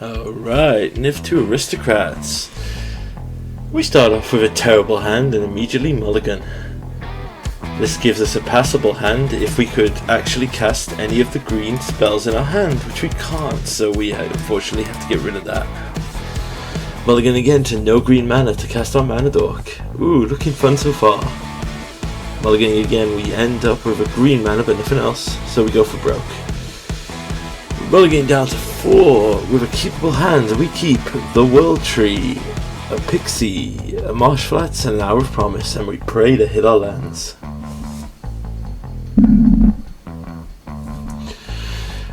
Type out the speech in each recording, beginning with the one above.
Alright, Niv 2 Aristocrats. We start off with a terrible hand and immediately mulligan. This gives us a passable hand if we could actually cast any of the green spells in our hand, which we can't, so we unfortunately have to get rid of that. Mulligan again to no green mana to cast our Mana Dork. Ooh, looking fun so far. Mulligan again, we end up with a green mana but nothing else, so we go for broke. Mulligan down to 4 with a keepable hand. We keep the World Tree, a Pixie, a Marsh Flats and an Hour of Promise, and we pray to hit our lands.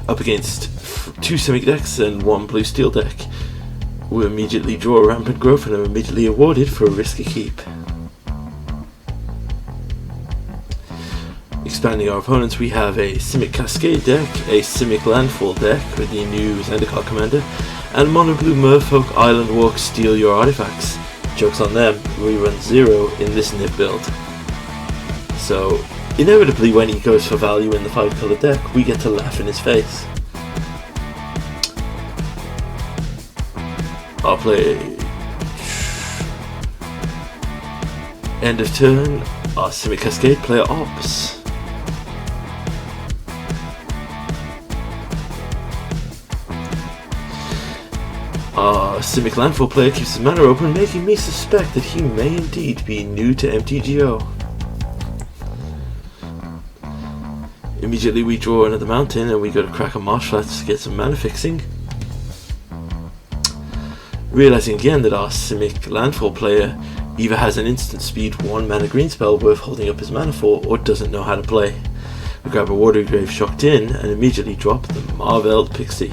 Up against 2 Simic decks and 1 blue steel deck. We immediately draw a Rampant Growth and are immediately awarded for a risky keep. Expanding our opponents, we have a Simic Cascade deck, a Simic Landfall deck with the new Zendikar Commander, and Mono Blue Merfolk Island Walk Steal Your Artifacts. Joke's on them, we run 0 in this Niv build. So, inevitably when he goes for value in the 5 colour deck, we get to laugh in his face. I'll play end of turn, our Simic Cascade player Ops. Our Simic Landfall player keeps his mana open, making me suspect that he may indeed be new to MTGO. Immediately we draw another mountain and we go to crack a Marsh Flats to get some mana fixing. Realizing again that our Simic Landfall player either has an instant speed 1 mana green spell worth holding up his mana for, or doesn't know how to play. We grab a Watery Grave Shocked In and immediately drop the Marvelled Pixie.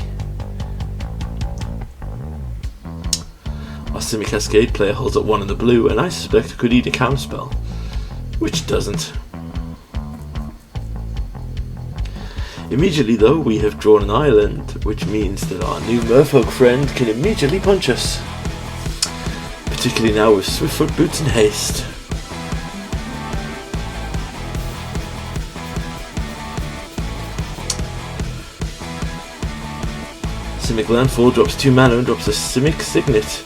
Our Simic Cascade player holds up 1 in the blue and I suspect could eat a counterspell, which doesn't. Immediately though, we have drawn an island, which means that our new Merfolk friend can immediately punch us. Particularly now with Swiftfoot Boots and Haste. Simic Landfall drops 2 mana and drops a Simic Signet.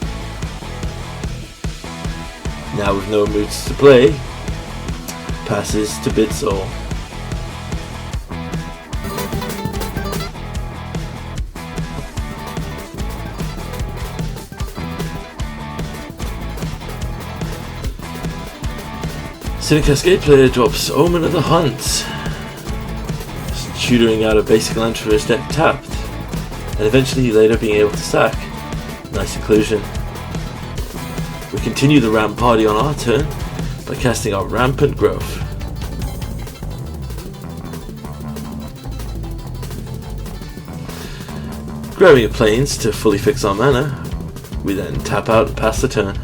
Now with no moods to play, passes to Bidsoul. Simic Cascade player drops Omen of the Hunt, tutoring out a basic land for his deck tapped, and eventually later being able to sack. Nice inclusion. We continue the ramp party on our turn by casting our Rampant Growth. Grabbing a Plains to fully fix our mana, we then tap out and pass the turn.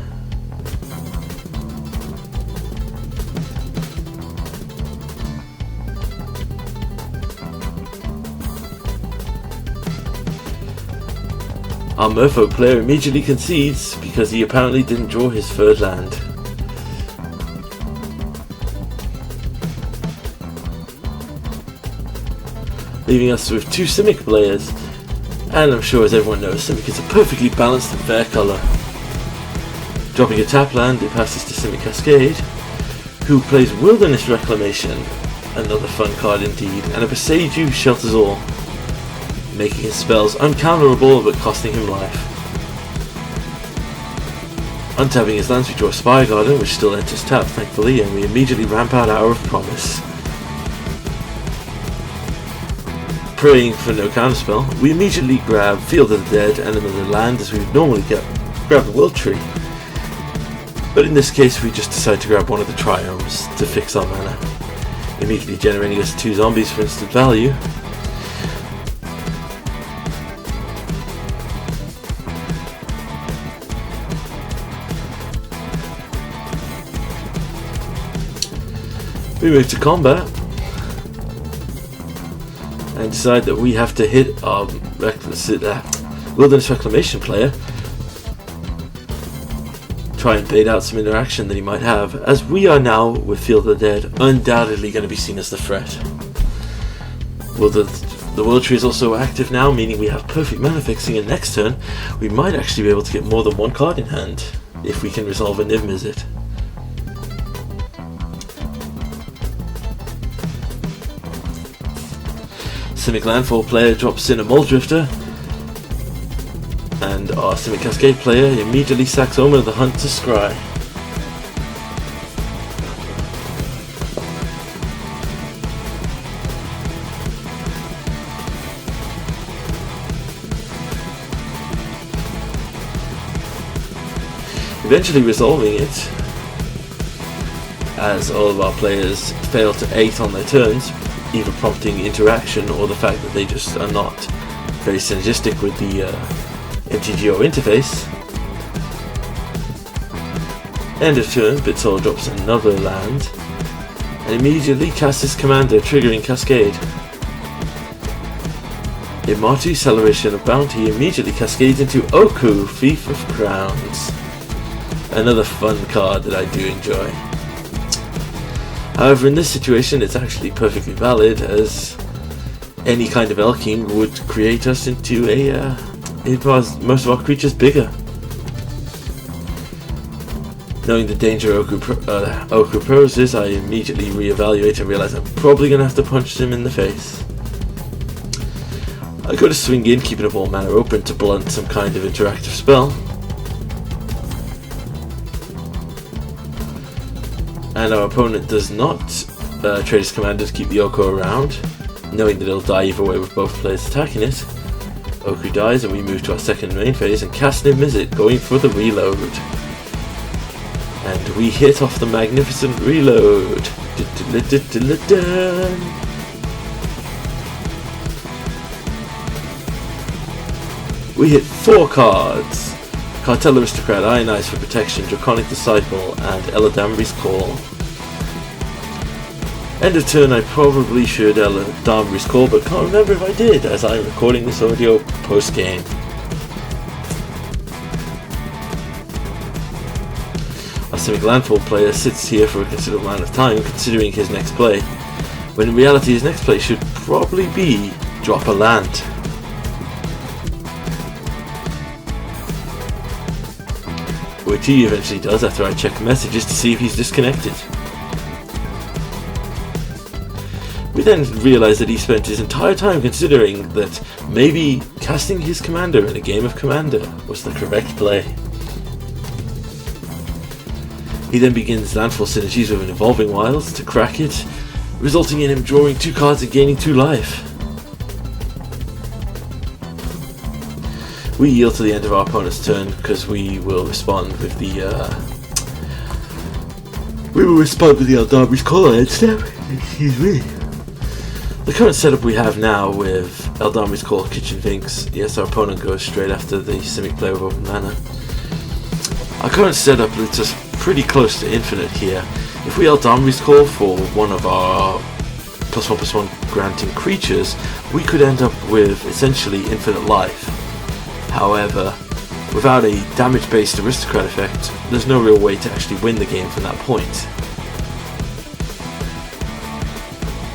Our Merfolk player immediately concedes because he apparently didn't draw his 3rd land. Leaving us with 2 Simic players, and I'm sure as everyone knows, Simic is a perfectly balanced and fair colour. Dropping a tap land, it passes to Simic Cascade, who plays Wilderness Reclamation, another fun card indeed, and a Beseiju Shelters All, making his spells uncounterable but costing him life. Untapping his lands, we draw a Spire Garden, which still enters tap thankfully, and we immediately ramp out Hour of Promise. Praying for no counterspell, we immediately grab Field of the Dead and another land as we would normally grab the World Tree. But in this case we just decide to grab one of the Triomes to fix our mana, immediately generating us 2 zombies for instant value. We move to combat and decide that we have to hit our Wilderness Reclamation player, try and bait out some interaction that he might have, as we are now, with Field of the Dead, undoubtedly going to be seen as the threat. Will the The world tree is also active now, meaning we have perfect mana fixing, and next turn we might actually be able to get more than one card in hand if we can resolve a Niv Mizzet. Simic Landfall player drops in a Muldrifter, and our Simic Cascade player immediately sacks Omen of the Hunt to scry. Eventually resolving it, as all of our players fail to 8 on their turns, either prompting interaction or the fact that they just are not very synergistic with the MTGO interface. End of turn, Bitsol drops another land and immediately casts his commander, triggering Cascade. Imatu, Celebration of Bounty, immediately cascades into Oku, Thief of Crowns. Another fun card that I do enjoy. However, in this situation it's actually perfectly valid, as any kind of Elking would create us into most of our creatures bigger. Knowing the danger Oku poses, I immediately reevaluate and realize I'm probably going to have to punch him in the face. I go to swing in, keeping up all mana open to blunt some kind of interactive spell. And our opponent does not trade his commander to keep the Oku around, knowing that it'll die either way with both players attacking it. Oku dies and we move to our second main phase and cast Niv Mizzet, going for the reload. And we hit off the magnificent reload. We hit 4 cards. Cartel Aristocrat, Ionize for protection, Draconic Disciple, and Eladamri's Call. End of turn, I probably should Eladamri's Call, but can't remember if I did, as I'm recording this audio post-game. Our Simic Landfall player sits here for a considerable amount of time, considering his next play, when in reality his next play should probably be drop a land. Which he eventually does after I check messages to see if he's disconnected. We then realise that he spent his entire time considering that maybe casting his commander in a game of Commander was the correct play. He then begins landfall synergies with an Evolving Wilds to crack it, resulting in him drawing 2 cards and gaining 2 life. We yield to the end of our opponent's turn because we will respond with the Eldamri's Call instead. Excuse me. The current setup we have now with Eldamri's Call, Kitchen Vinks, yes, our opponent goes straight after the Simic player with open mana. Our current setup leads us pretty close to infinite here. If we Eldamri's Call for one of our +1/+1 granting creatures, we could end up with essentially infinite life. However, without a damage-based aristocrat effect, there's no real way to actually win the game from that point.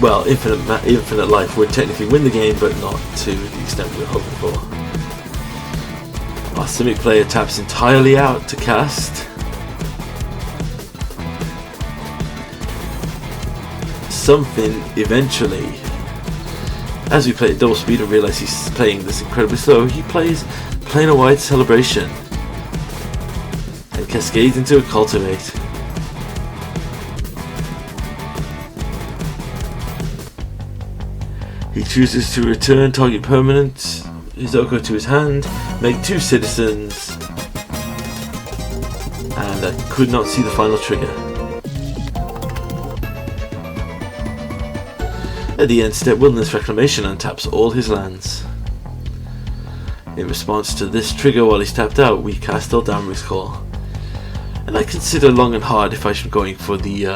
Well, infinite life would technically win the game, but not to the extent we were hoping for. Our Simic player taps entirely out to cast something eventually. As we play at double speed and realise he's playing this incredibly slow, he plays Planar Wide Celebration and cascades into a Cultivate. He chooses to return target permanent, his Oko to his hand, make 2 citizens, and I could not see the final trigger. At the end step, Wilderness Reclamation untaps all his lands. In response to this trigger while he's tapped out, we cast Eldamri's Call. And I consider long and hard if I should be going for the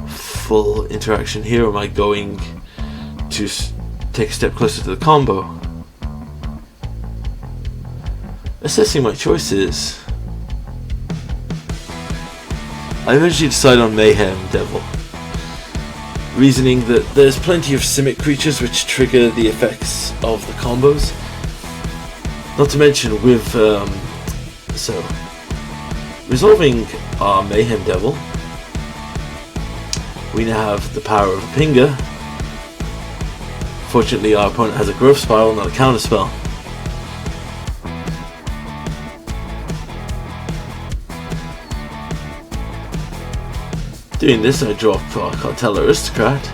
full interaction here, or am I going to take a step closer to the combo. Assessing my choices, I eventually decide on Mayhem Devil. reasoning that there's plenty of Simic creatures which trigger the effects of the combos. Not to mention with so resolving our Mayhem Devil, we now have the power of a Pinger. Fortunately, our opponent has a Growth Spiral, not a counterspell. Doing this, I drop our Cartel Aristocrat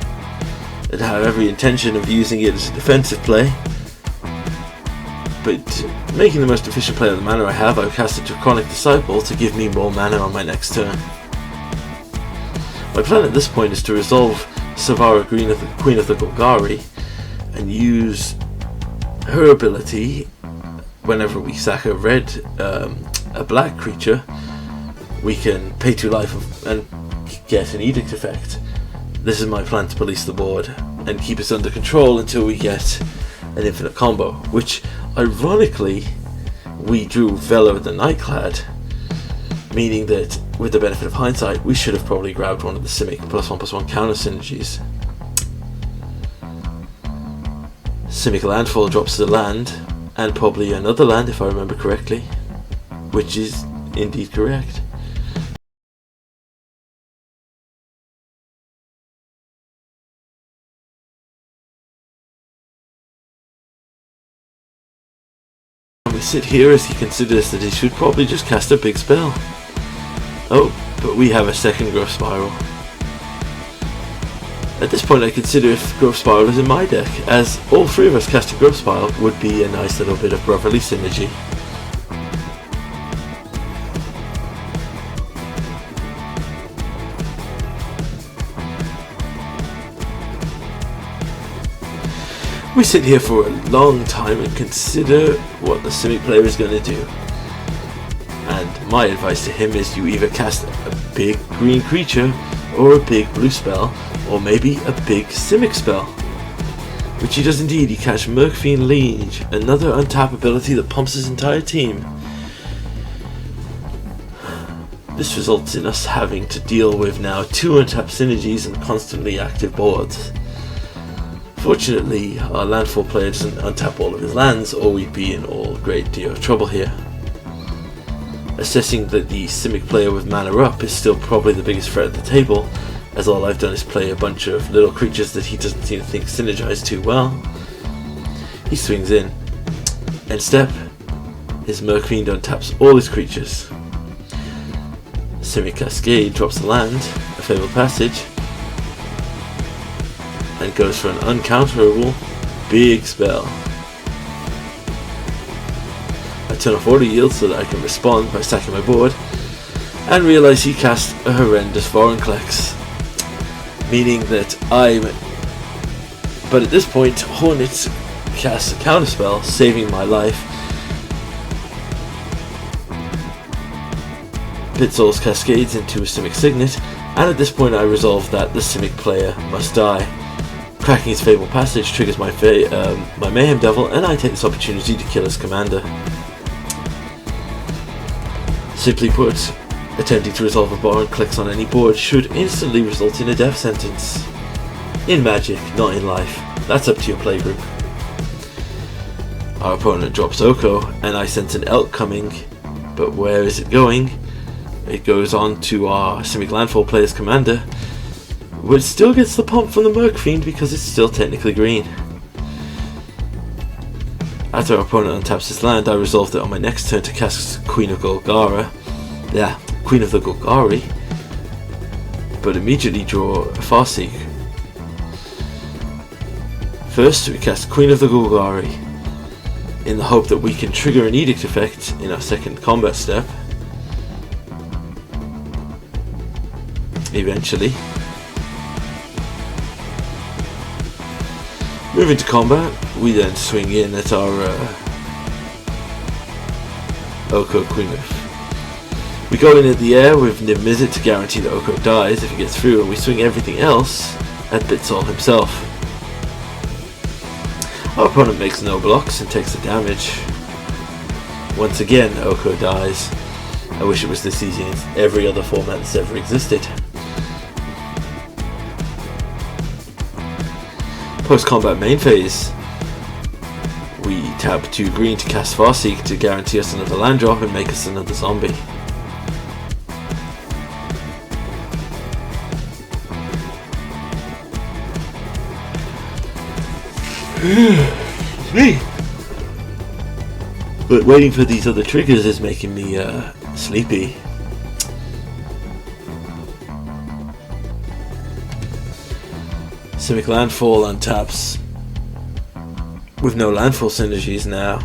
and have every intention of using it as a defensive play. But making the most efficient play of the mana I have, I cast a Draconic Disciple to give me more mana on my next turn. My plan at this point is to resolve Savara, Queen of the Golgari, and use her ability whenever we sack a black creature. We can pay 2 life and get an Edict effect. This is my plan to police the board and keep us under control until we get an infinite combo, which ironically we drew Vela the Nightclad, meaning that with the benefit of hindsight we should have probably grabbed one of the Simic +1/+1 counter synergies. Simic Landfall drops the land, and probably another land if I remember correctly, which is indeed correct. We sit here as he considers that he should probably just cast a big spell. Oh, but we have a second Growth Spiral. At this point I consider if Growth Spiral is in my deck, as all 3 of us casting Growth Spiral would be a nice little bit of brotherly synergy. We sit here for a long time and consider what the Simic player is going to do. And my advice to him is you either cast a big green creature, or a big blue spell, or maybe a big Simic spell. Which he does indeed. He casts Murkfiend Liege, another untap ability that pumps his entire team. This results in us having to deal with now 2 untapped synergies and constantly active boards. Fortunately, our landfall player doesn't untap all of his lands, or we'd be in all great deal of trouble here. Assessing that the Simic player with mana up is still probably the biggest threat at the table, as all I've done is play a bunch of little creatures that he doesn't seem to think synergize too well. He swings in. End step, his Murkfiend untaps all his creatures. Simic Cascade drops the land, a Fabled Passage, and goes for an uncounterable big spell. I turn off auto yield so that I can respond by stacking my board, and realise he cast a horrendous Vorinclex, meaning that but at this point Hornets casts a counterspell, saving my life. Blitzol's cascades into a Simic Signet, and at this point I resolve that the Simic player must die. Cracking his Fabled Passage triggers my Mayhem Devil, and I take this opportunity to kill his commander. Simply put, attempting to resolve a Vorinclex on any board should instantly result in a death sentence. In Magic, not in life. That's up to your playgroup. Our opponent drops Oko, and I sense an Elk coming, but where is it going? It goes on to our Simic Landfall player's commander, which still gets the pump from the Murkfiend because it's still technically green. After our opponent untaps his land, I resolved it on my next turn to cast Queen of the Golgari, but immediately draw a Farseek. First, we cast Queen of the Golgari, in the hope that we can trigger an Edict effect in our second combat step. Eventually. Moving to combat, we then swing in at our Oko Queen of. We go in at the air with Niv Mizzet to guarantee that Oko dies if he gets through, and we swing everything else at Blitzol himself. Our opponent makes no blocks and takes the damage. Once again, Oko dies. I wish it was this easy in every other format that's ever existed. Post-combat main phase, we tap 2 green to cast Farseek to guarantee us another land drop and make us another zombie. Me. But waiting for these other triggers is making me sleepy. Simic Landfall untaps with no landfall synergies now.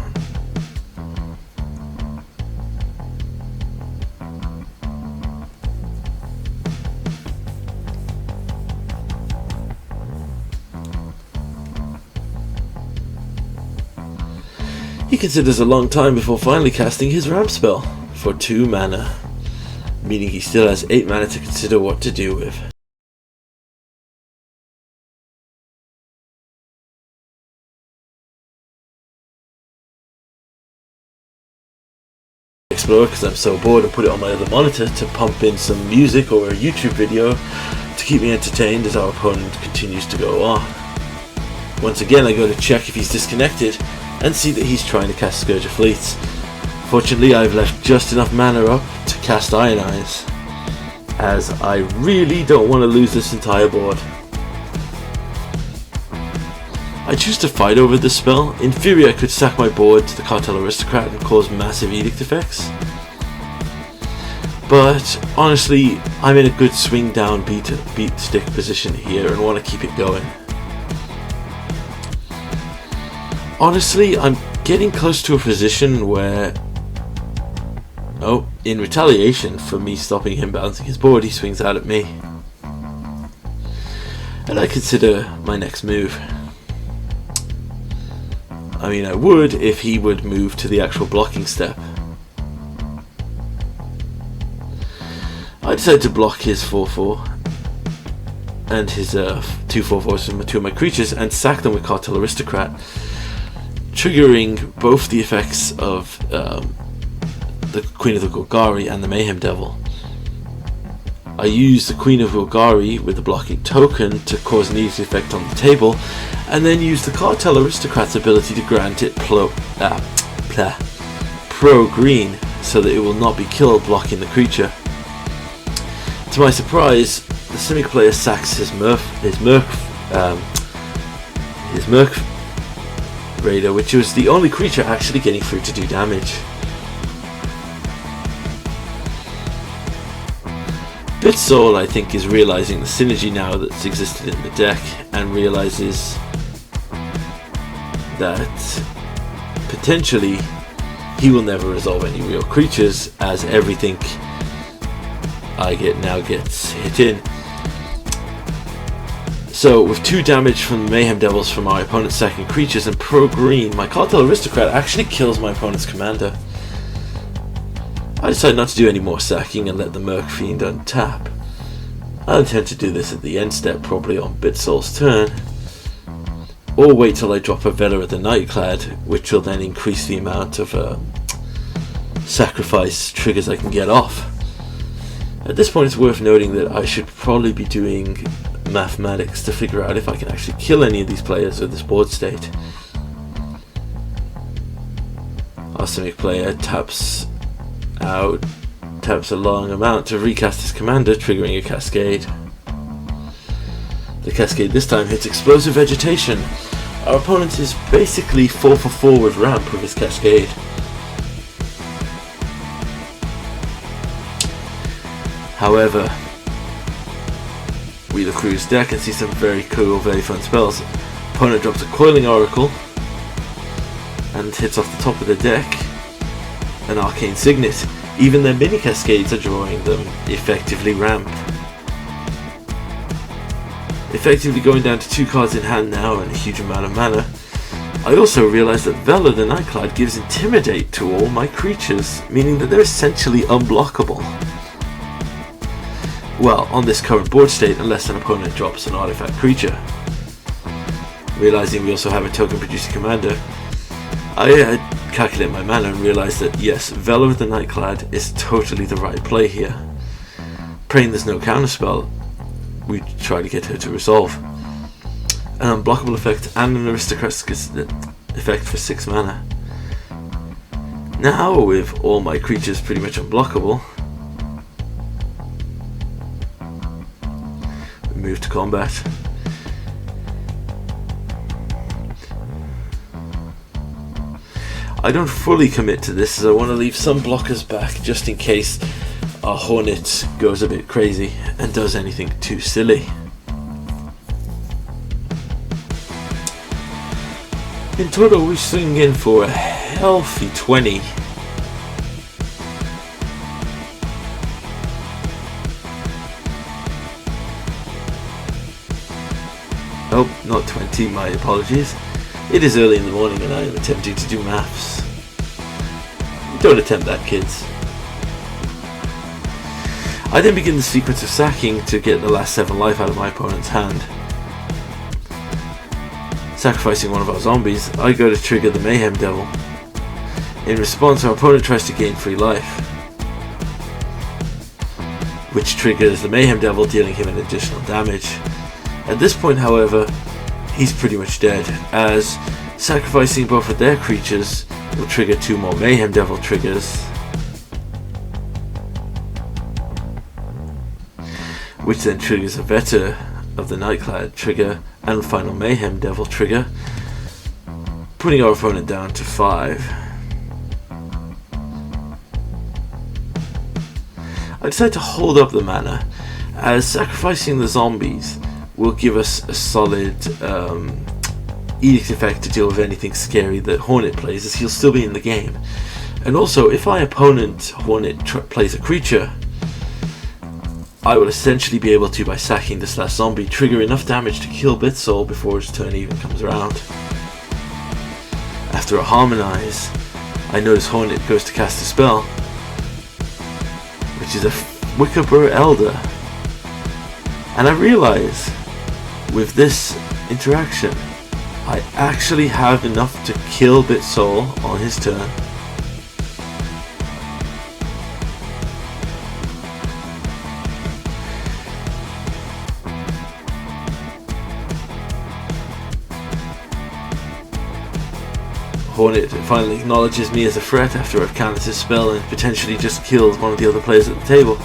He considers a long time before finally casting his ramp spell for 2 mana, meaning he still has 8 mana to consider what to do with. Explore because I'm so bored and put it on my other monitor to pump in some music or a YouTube video to keep me entertained as our opponent continues to go on. Once again I go to check if he's disconnected and see that he's trying to cast Scourge of Fleets. Fortunately I've left just enough mana up to cast Ionize, as I really don't want to lose this entire board. I choose to fight over this spell. In theory I could sack my board to the Cartel Aristocrat and cause massive edict effects, but honestly I'm in a good swing down beat stick position here and want to keep it going. Honestly, I'm getting close to a position where, in retaliation for me stopping him bouncing his board, he swings out at me. And I consider my next move. I mean, I would if he would move to the actual blocking step. I decided to block his 4/4 and his 2/4/4s from 2 of my creatures and sack them with Cartel Aristocrat, triggering both the effects of the Queen of the Golgari and the Mayhem Devil. I use the Queen of Golgari with the blocking token to cause an easy effect on the table, and then use the Cartel Aristocrat's ability to grant it pro green so that it will not be killed blocking the creature. To my surprise, the Simic player sacks his Merc Raider, which was the only creature actually getting through to do damage. Bitsoul, I think, is realizing the synergy now that's existed in the deck and realizes that potentially he will never resolve any real creatures, as everything I get now gets hit in. So with 2 damage from the Mayhem Devils from my opponent's sacking creatures and pro green, my Cartel Aristocrat actually kills my opponent's commander. I decide not to do any more sacking and let the Merc Fiend untap. I intend to do this at the end step, probably on Bitsoul's turn, or wait till I drop a Velar of the Nightclad, which will then increase the amount of sacrifice triggers I can get off. At this point it's worth noting that I should probably be doing mathematics to figure out if I can actually kill any of these players with this board state. Our Simic player taps a long amount to recast his commander, triggering a Cascade. The Cascade this time hits Explosive Vegetation. Our opponent is basically 4/4 with ramp with his Cascade. However, we look through his deck and see some very cool, very fun spells. Opponent drops a Coiling Oracle and hits off the top of the deck an Arcane Signet. Even their mini Cascades are drawing them effectively ramp. Effectively going down to 2 cards in hand now and a huge amount of mana. I also realised that Velar the Nightclad gives Intimidate to all my creatures, meaning that they're essentially unblockable. Well, on this current board state, unless an opponent drops an artifact creature. Realising we also have a token producing commander, I calculate my mana and realise that yes, Velar the Nightclad is totally the right play here. Praying there's no counterspell, we try to get her to resolve. an unblockable effect and an Aristocrat's effect for 6 mana. Now, with all my creatures pretty much unblockable, we move to combat. I don't fully commit to this as I want to leave some blockers back just in case our Hornet goes a bit crazy and does anything too silly. In total we swing in for a healthy 20. Oh, not 20, my apologies. It is early in the morning and I am attempting to do maths. Don't attempt that, kids. I then begin the sequence of sacking to get the last 7 life out of my opponent's hand. Sacrificing one of our zombies, I go to trigger the Mayhem Devil. In response, our opponent tries to gain free life, which triggers the Mayhem Devil, dealing him an additional damage. At this point, however, he's pretty much dead, as sacrificing both of their creatures will trigger 2 more Mayhem Devil triggers, which then triggers a Vetter of the Nightclad trigger and final Mayhem Devil trigger, putting our opponent down to 5. I decide to hold up the mana, as sacrificing the zombies will give us a solid Edict effect to deal with anything scary that Hornet plays, as he'll still be in the game. And also, if my opponent Hornet plays a creature, I will essentially be able to, by sacking this last zombie, trigger enough damage to kill Bitsoul before his turn even comes around. After a Harmonize, I notice Hornet goes to cast a spell, which is a Wickerbur Elder. And I realize, with this interaction, I actually have enough to kill Bitsoul on his turn. Hornet finally acknowledges me as a threat after I've countered his spell and potentially just killed one of the other players at the table.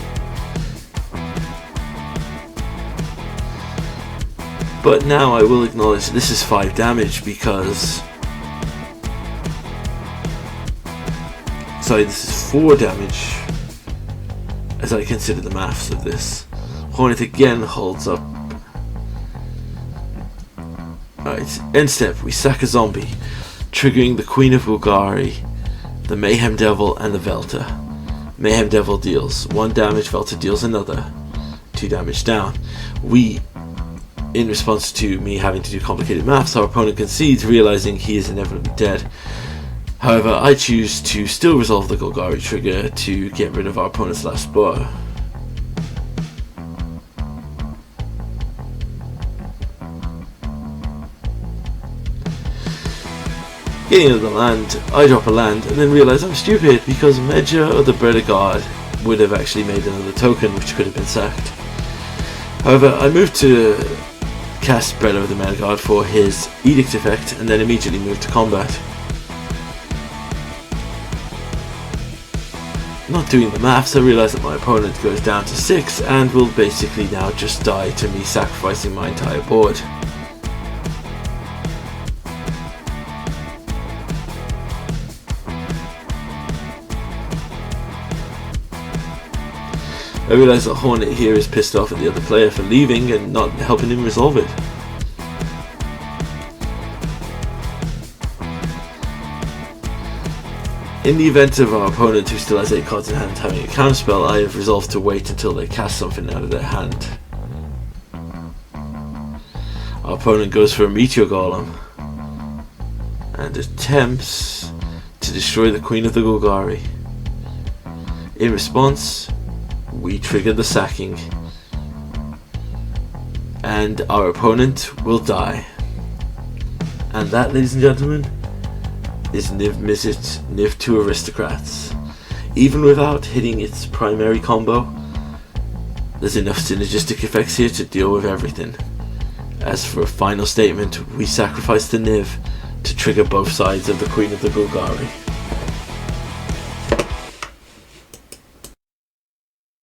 But now I will acknowledge this is 5 damage because... Sorry, this is 4 damage as I consider the maths of this. Hornet again holds up. Alright, end step, we sack a zombie, triggering the Queen of Golgari, the Mayhem Devil and the Velta. Mayhem Devil deals 1 damage, Velta deals another, 2 damage down. In response to me having to do complicated maths, our opponent concedes, realizing he is inevitably dead. However, I choose to still resolve the Golgari trigger to get rid of our opponent's last spore. Getting into the land, I drop a land and then realize I'm stupid because Medja or the Bread of God would have actually made another token which could have been sacked. However, I move to cast Bread of the Melgard for his Edict effect and then immediately move to combat. Not doing the maths, I realise that my opponent goes down to 6 and will basically now just die to me sacrificing my entire board. I realise that Hornet here is pissed off at the other player for leaving and not helping him resolve it. In the event of our opponent who still has 8 cards in hand having a counterspell, I have resolved to wait until they cast something out of their hand. Our opponent goes for a Meteor Golem and attempts to destroy the Queen of the Golgari. In response, we trigger the sacking, and our opponent will die. And that, ladies and gentlemen, is Niv Mizzet Niv 2 Aristocrats. Even without hitting its primary combo, there's enough synergistic effects here to deal with everything. As for a final statement, we sacrifice the Niv to trigger both sides of the Queen of the Golgari.